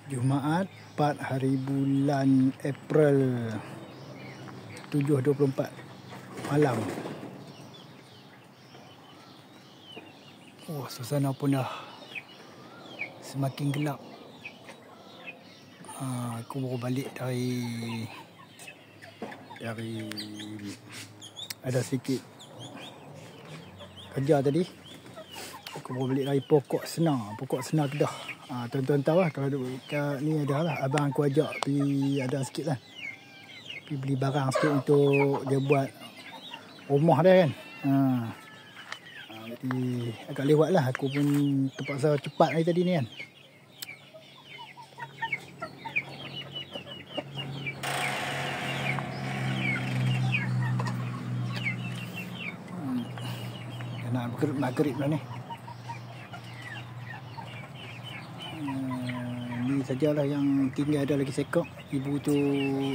Jumaat 4 hari bulan April 7.24 malam. Suasana pun dah semakin gelap. Aku baru balik dari ada sedikit kerja tadi. Aku baru balik dari Pokok Senar Kedah. Tuan-tuan tahu lah, kalau kat ni ada lah, abang aku ajak pergi ada sikit lah, pergi beli barang sikit untuk dia buat rumah dia kan. Jadi agak lewat lah, aku pun terpaksa cepat hari tadi ni kan. Nak maghrib lah ni. Ni sajalah yang tinggal, ada lagi sekok. Ibu tu,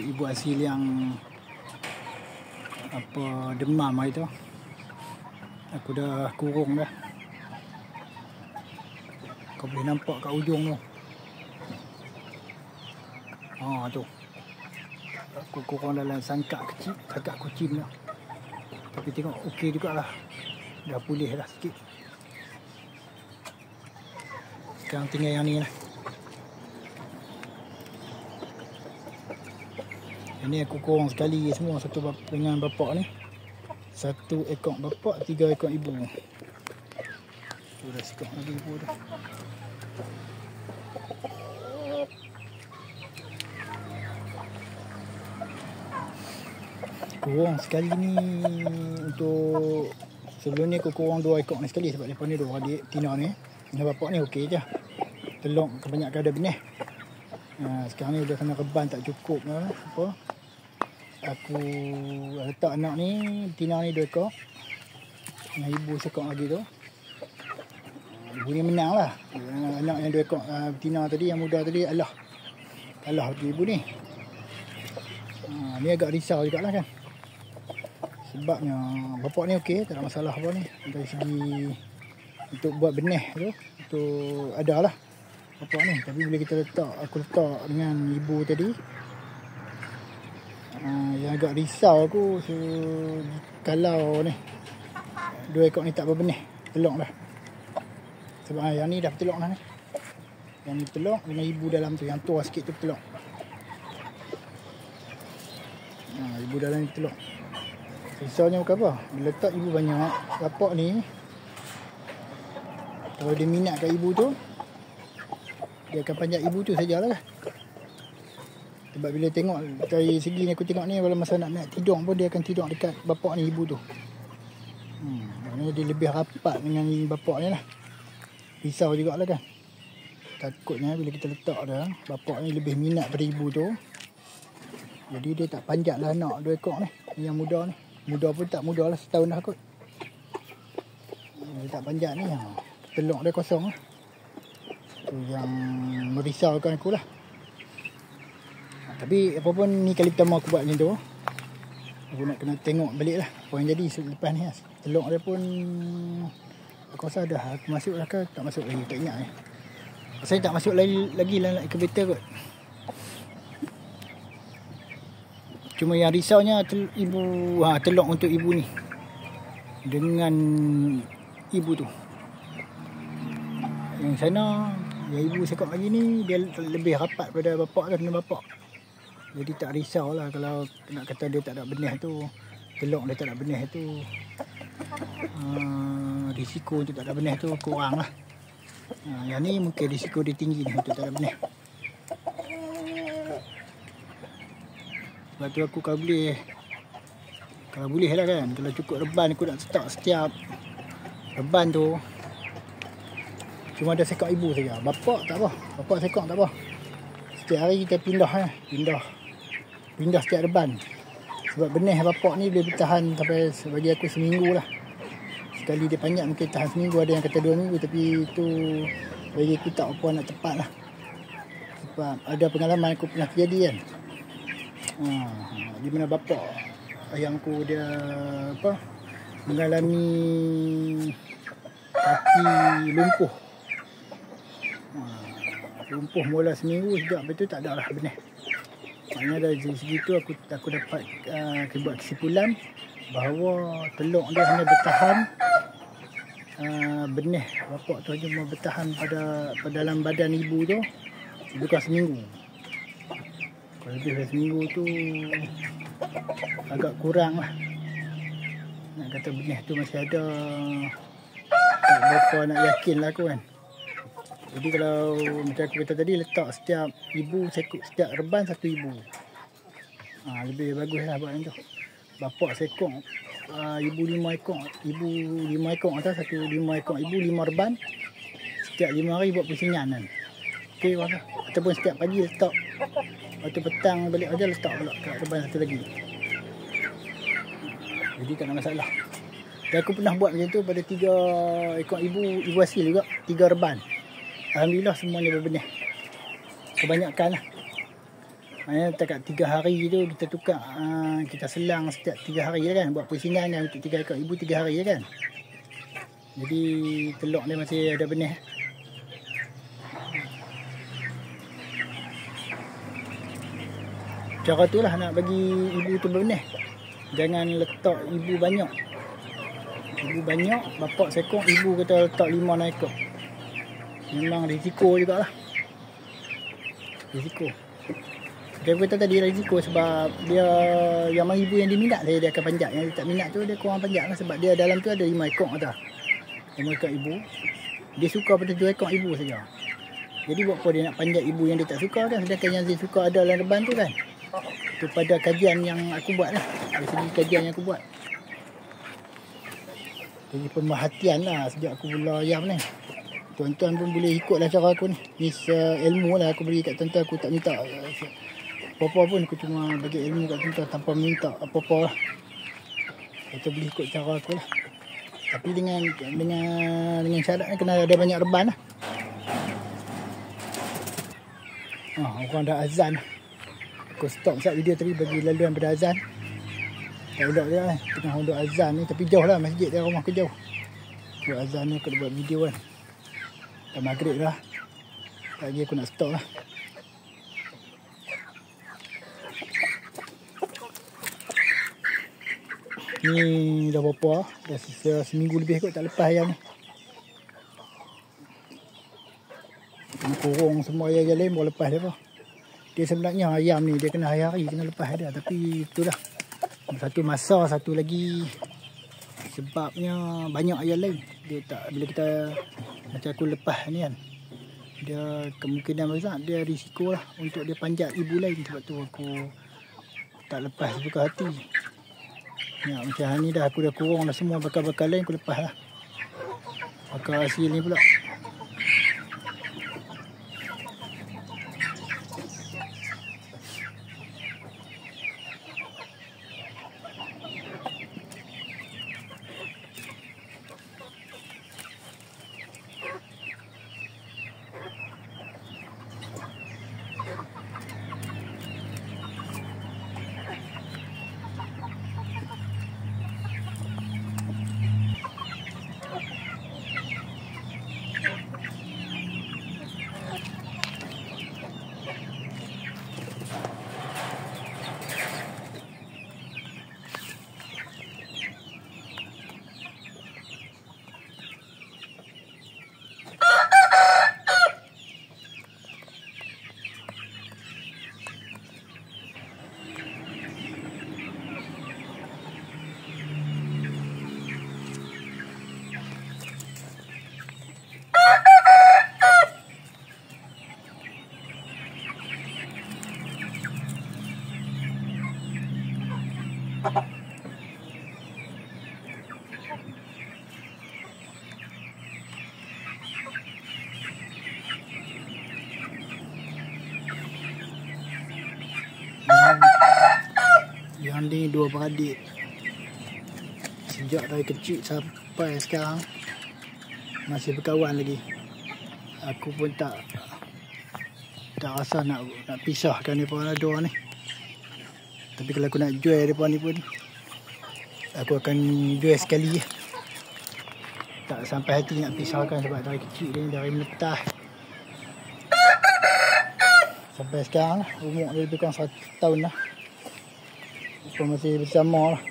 ibu asil yang demam hari tu. Aku dah kurung dah. Kau boleh nampak kat ujung tu. Tu. Aku kurung dalam sangkak kucing tu. Tapi tengok okey jugalah. Dah pulih dah sikit. Sekarang tinggal yang ni lah. Ini aku kurang sekali semua satu dengan bapak ni. 1 ekor bapak, 3 ekor ibu. Tu dah sikap lagi ibu tu. Kurang sekali ni untuk sebelum ni aku kurang 2 ekor ni sekali sebab lepas ni 2 adik Tina ni dengan bapak ni okey je. Telur kebanyakan ada benih. Sekarang ni dia kena reban tak cukup lah. Aku letak anak ni, Tina ni 2 ekor. Dengan ibu sekok lagi tu. Ibu ni menang lah. Anak yang 2 ekor Tina tadi, yang muda tadi kalah ibu ni. Ni agak risau jugalah kan. Sebabnya bapak ni okey, tak ada masalah apa ni. Dari segi untuk buat benih tu, untuk ada lah bapak ni. Tapi bila aku letak dengan ibu tadi, yang agak risau aku kalau ni 2 ekor ni tak berbenih, telur dah. Sebab yang ni dah telur dah ni. Yang ni telur dengan ibu dalam tu, yang tua sikit tu telur. Ibu dalam ni telur. Risaunya bukan apa, bila letak ibu banyak, bapak ni kalau dia minat kat ibu tu, dia akan panjat ibu tu sajalah kan. Sebab bila tengok dari segi ni, aku tengok ni, kalau masa nak tidur pun dia akan tidur dekat bapak ni, ibu tu. Maknanya dia lebih rapat dengan bapak ni lah. Risau jugalah kan. Takutnya bila kita letak dah, bapak ni lebih minat pada ibu tu, jadi dia tak panjat lah anak 2 ekor ni. Yang muda ni, muda pun tak muda lah, setahun dah kot. Dia tak panjat ni, telur dia kosong lah. Tu yang merisaukan aku lah. Tapi apa pun ni kali pertama aku buat macam tu. Aku nak kena tengok balik lah apa yang jadi selepas ni. Telur dia pun aku rasa dah aku masuk lah ke tak masuk lagi, tak ingat ni. Saya tak masuk lagi lah incubator kot. Cuma yang risaunya telur untuk ibu ni dengan ibu tu. Yang sana, yang ibu sekok lagi ni, dia lebih rapat pada bapak kan, dengan bapak. Jadi tak risau lah kalau nak kata dia tak ada benih tu, telur dia tak ada benih tu. Risiko untuk tak ada benih tu kurang lah. Yang ni mungkin risiko dia tinggi ni untuk tak ada benih. Sebab tu aku kalau boleh lah kan, kalau cukup reban aku nak letak setiap reban tu. Cuma ada sekok ibu saja. Bapak tak apa. Bapak sekok tak apa. Setiap hari kita pindah setiap reban. Sebab benih bapak ni boleh bertahan sampai, bagi aku, seminggu lah. Sekali dia panjat mungkin tahan seminggu, ada yang kata 2 minggu. Tapi itu bagi aku tak apa nak tepat lah. Sebab ada pengalaman aku pernah terjadi kan. Di mana bapak ayangku dia mengalami kaki lumpuh. lumpuh mula seminggu sejak betul tak ada lah benih. Maknanya dari segi tu aku dapat buat kesimpulan bahawa telur dia hanya bertahan benih bapak tu hanya bertahan pada dalam badan ibu tu bukan seminggu. Kalau lebih dari seminggu tu agak kurang lah. Nak kata benih tu masih ada, tak berapa nak yakin lah aku kan. Jadi kalau macam aku kata tadi, letak setiap ibu setiap reban satu ibu. Lebih bagus lah buat macam tu. Bapak sekong, ibu 5 ekor, ibu 5 ekor atas, satu 5 ekor ibu 5 reban. Setiap 5 hari buat pusingan kan. Okey apa? Ataupun setiap pagi letak. Waktu petang balik aja letak pula kat reban satu lagi. Jadi tak ada masalah. Dan aku pernah buat macam tu pada 3 ekor ibu hasil juga, 3 reban. Alhamdulillah semuanya berbenih. Kebanyakan lah. Maksudnya dekat 3 hari tu kita tukar, kita selang setiap 3 hari je kan. Buat pusingan kan untuk 3 ekor ibu 3 hari je kan. Jadi telur dia masih ada benih. Cara tu lah nak bagi ibu tu berbenih. Jangan letak ibu banyak. Ibu banyak, bapak sekong, ibu kata letak 5-6 ekor. Memang risiko jugalah. Risiko. Dia kata tadi risiko sebab dia yang mana ibu yang diminat dia akan panjat. Yang dia tak minat tu dia kurang panjat lah sebab dia dalam tu ada 5 ekor atas. 5 ekor ibu. Dia suka pada 2 ekor ibu saja. Jadi buat apa dia nak panjat ibu yang dia tak suka kan. Sedangkan yang dia suka ada dalam reban tu kan. Itu pada kajian yang aku buat lah. Dari segi kajian yang aku buat. Jadi pemerhatian lah sejak aku mula ayam ni. Tuan-tuan pun boleh ikutlah cara aku ni. Ni ilmu lah aku beri kat tuan-tuan. Aku tak minta apa-apa pun. Aku cuma bagi ilmu kat tuan-tuan tanpa minta apa-apa lah. Kita boleh ikut cara aku lah. Tapi dengan syarat ni kena ada banyak reban lah. Orang dah azan lah. Aku stop sekejap video tadi bagi laluan pada azan. Tak elok dia lah. Tengah untuk azan ni. Tapi jauh lah masjid dia, rumah aku jauh. Buat azan ni aku dah buat video kan. Dah maghrib lah. Lagi aku nak stop lah. Ni dah berapa? Dah sisa seminggu lebih kot tak lepas ayam ni. Kena kurung semua ayam lain baru lepas dia apa. Dia sebenarnya ayam ni dia kena hari-hari kena lepas dia. Tapi itulah. Satu masa, satu lagi sebabnya banyak ayam lain. Dia tak, bila kita macam aku lepas ni kan, dia kemungkinan besar dia risiko lah untuk dia panjat ibu lain. Sebab tu aku tak lepas suka hati. Ya, macam ni dah aku dah kurung dah semua bakal-bakal lain aku lepas lah. Bakal hasil ni pula. Yang ni dua beradik sejak dari kecil sampai sekarang masih berkawan lagi. Aku pun tak rasa nak pisahkan mereka dua ni. Tapi kalau aku nak jual mereka ni pun aku akan jual sekali. Tak sampai hati nak pisahkan sebab dari kecil ni, dari meletah sampai sekarang lah. Umur dia lebih kurang 1 tahun lah. So, masih bersama lah.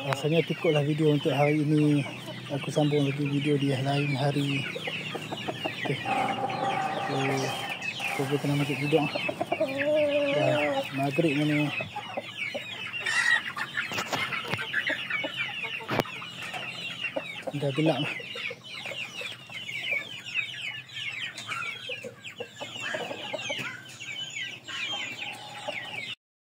Rasanya cukuplah video untuk hari ini. Aku sambung lagi video di lain hari. Okay. So, aku kena masuk tidur. Dah maghrib ni. Dah gelap.